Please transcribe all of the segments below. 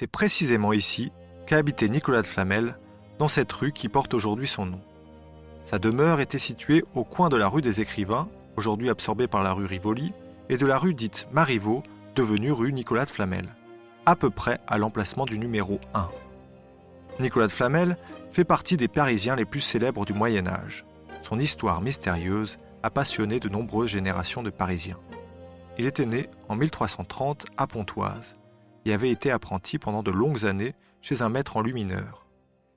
C'est précisément ici qu'a habité Nicolas de Flamel, dans cette rue qui porte aujourd'hui son nom. Sa demeure était située au coin de la rue des Écrivains, aujourd'hui absorbée par la rue Rivoli, et de la rue dite Marivaux, devenue rue Nicolas de Flamel, à peu près à l'emplacement du numéro 1. Nicolas de Flamel fait partie des Parisiens les plus célèbres du Moyen-Âge. Son histoire mystérieuse a passionné de nombreuses générations de Parisiens. Il était né en 1330 à Pontoise et avait été apprenti pendant de longues années chez un maître en lumineur.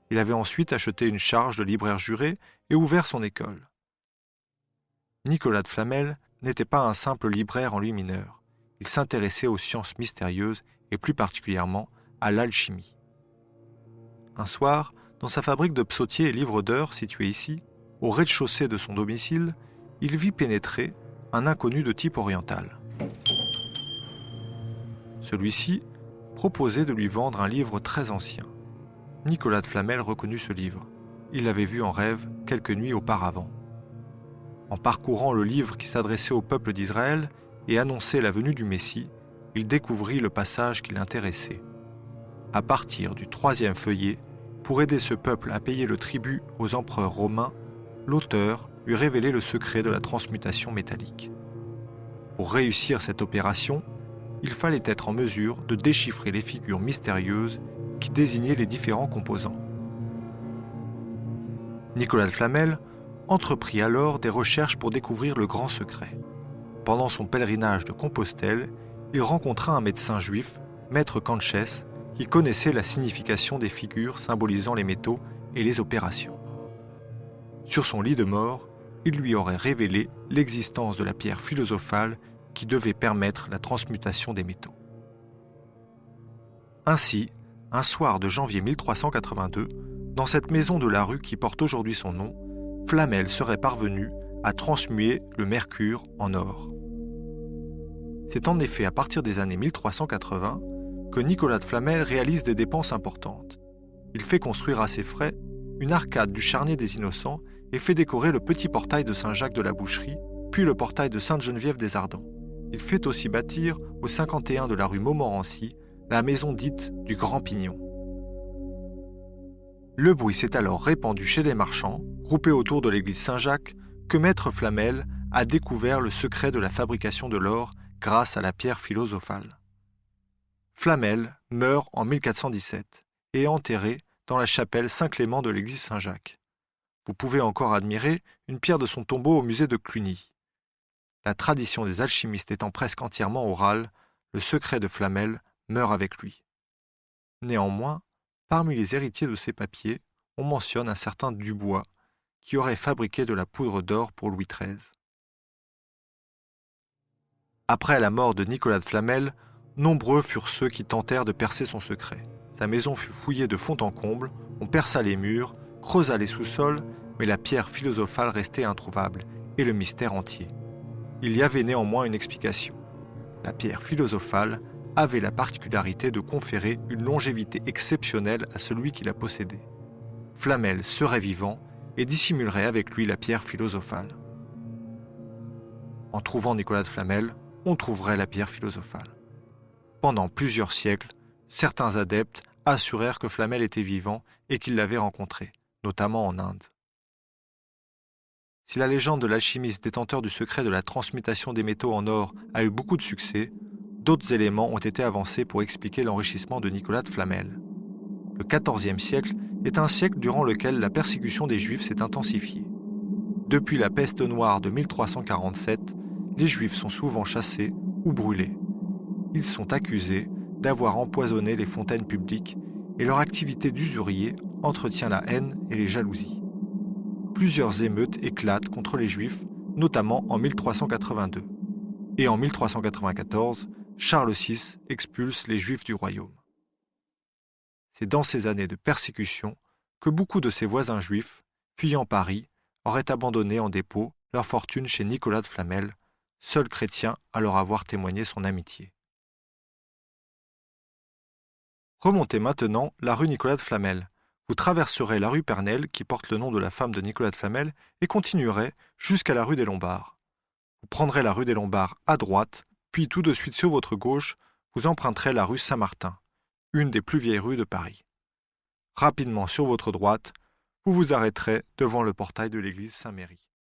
Il avait ensuite acheté une charge de libraire juré et ouvert son école. Nicolas de Flamel n'était pas un simple libraire en lumineur. Il s'intéressait aux sciences mystérieuses et plus particulièrement à l'alchimie. Un soir, dans sa fabrique de psautiers et livres d'heures située ici, au rez-de-chaussée de son domicile, il vit pénétrer un inconnu de type oriental. Celui-ci proposait de lui vendre un livre très ancien. Nicolas de Flamel reconnut ce livre. Il l'avait vu en rêve quelques nuits auparavant. En parcourant le livre qui s'adressait au peuple d'Israël et annonçait la venue du Messie, il découvrit le passage qui l'intéressait. À partir du 3e feuillet, pour aider ce peuple à payer le tribut aux empereurs romains, l'auteur lui révélait le secret de la transmutation métallique. Pour réussir cette opération, il fallait être en mesure de déchiffrer les figures mystérieuses qui désignaient les différents composants. Nicolas de Flamel entreprit alors des recherches pour découvrir le grand secret. Pendant son pèlerinage de Compostelle, il rencontra un médecin juif, maître Canchès, qui connaissait la signification des figures symbolisant les métaux et les opérations. Sur son lit de mort, il lui aurait révélé l'existence de la pierre philosophale qui devait permettre la transmutation des métaux. Ainsi, un soir de janvier 1382, dans cette maison de la rue qui porte aujourd'hui son nom, Flamel serait parvenu à transmuer le mercure en or. C'est en effet à partir des années 1380 que Nicolas de Flamel réalise des dépenses importantes. Il fait construire à ses frais une arcade du Charnier des Innocents et fait décorer le petit portail de Saint-Jacques de la Boucherie, puis le portail de Sainte-Geneviève des Ardents. Il fait aussi bâtir, au 51 de la rue Montmorency, la maison dite du Grand Pignon. Le bruit s'est alors répandu chez les marchands, groupés autour de l'église Saint-Jacques, que maître Flamel a découvert le secret de la fabrication de l'or grâce à la pierre philosophale. Flamel meurt en 1417 et est enterré dans la chapelle Saint-Clément de l'église Saint-Jacques. Vous pouvez encore admirer une pierre de son tombeau au musée de Cluny. La tradition des alchimistes étant presque entièrement orale, le secret de Flamel meurt avec lui. Néanmoins, parmi les héritiers de ces papiers, on mentionne un certain Dubois, qui aurait fabriqué de la poudre d'or pour Louis XIII. Après la mort de Nicolas de Flamel, nombreux furent ceux qui tentèrent de percer son secret. Sa maison fut fouillée de fond en comble, on perça les murs, creusa les sous-sols, mais la pierre philosophale restait introuvable, et le mystère entier. Il y avait néanmoins une explication. La pierre philosophale avait la particularité de conférer une longévité exceptionnelle à celui qui la possédait. Flamel serait vivant et dissimulerait avec lui la pierre philosophale. En trouvant Nicolas de Flamel, on trouverait la pierre philosophale. Pendant plusieurs siècles, certains adeptes assurèrent que Flamel était vivant et qu'ils l'avaient rencontré, notamment en Inde. Si la légende de l'alchimiste détenteur du secret de la transmutation des métaux en or a eu beaucoup de succès, d'autres éléments ont été avancés pour expliquer l'enrichissement de Nicolas de Flamel. Le XIVe siècle est un siècle durant lequel la persécution des Juifs s'est intensifiée. Depuis la peste noire de 1347, les Juifs sont souvent chassés ou brûlés. Ils sont accusés d'avoir empoisonné les fontaines publiques et leur activité d'usurier entretient la haine et les jalousies. Plusieurs émeutes éclatent contre les Juifs, notamment en 1382. Et en 1394, Charles VI expulse les Juifs du royaume. C'est dans ces années de persécution que beaucoup de ses voisins juifs, fuyant Paris, auraient abandonné en dépôt leur fortune chez Nicolas de Flamel, seul chrétien à leur avoir témoigné son amitié. Remontez maintenant la rue Nicolas de Flamel. Vous traverserez la rue Pernelle, qui porte le nom de la femme de Nicolas de Flamel, et continuerez jusqu'à la rue des Lombards. Vous prendrez la rue des Lombards à droite, puis tout de suite sur votre gauche, vous emprunterez la rue Saint-Martin. une des plus vieilles rues de Paris. Rapidement sur votre droite, vous vous arrêterez devant le portail de l'église Saint-Méry.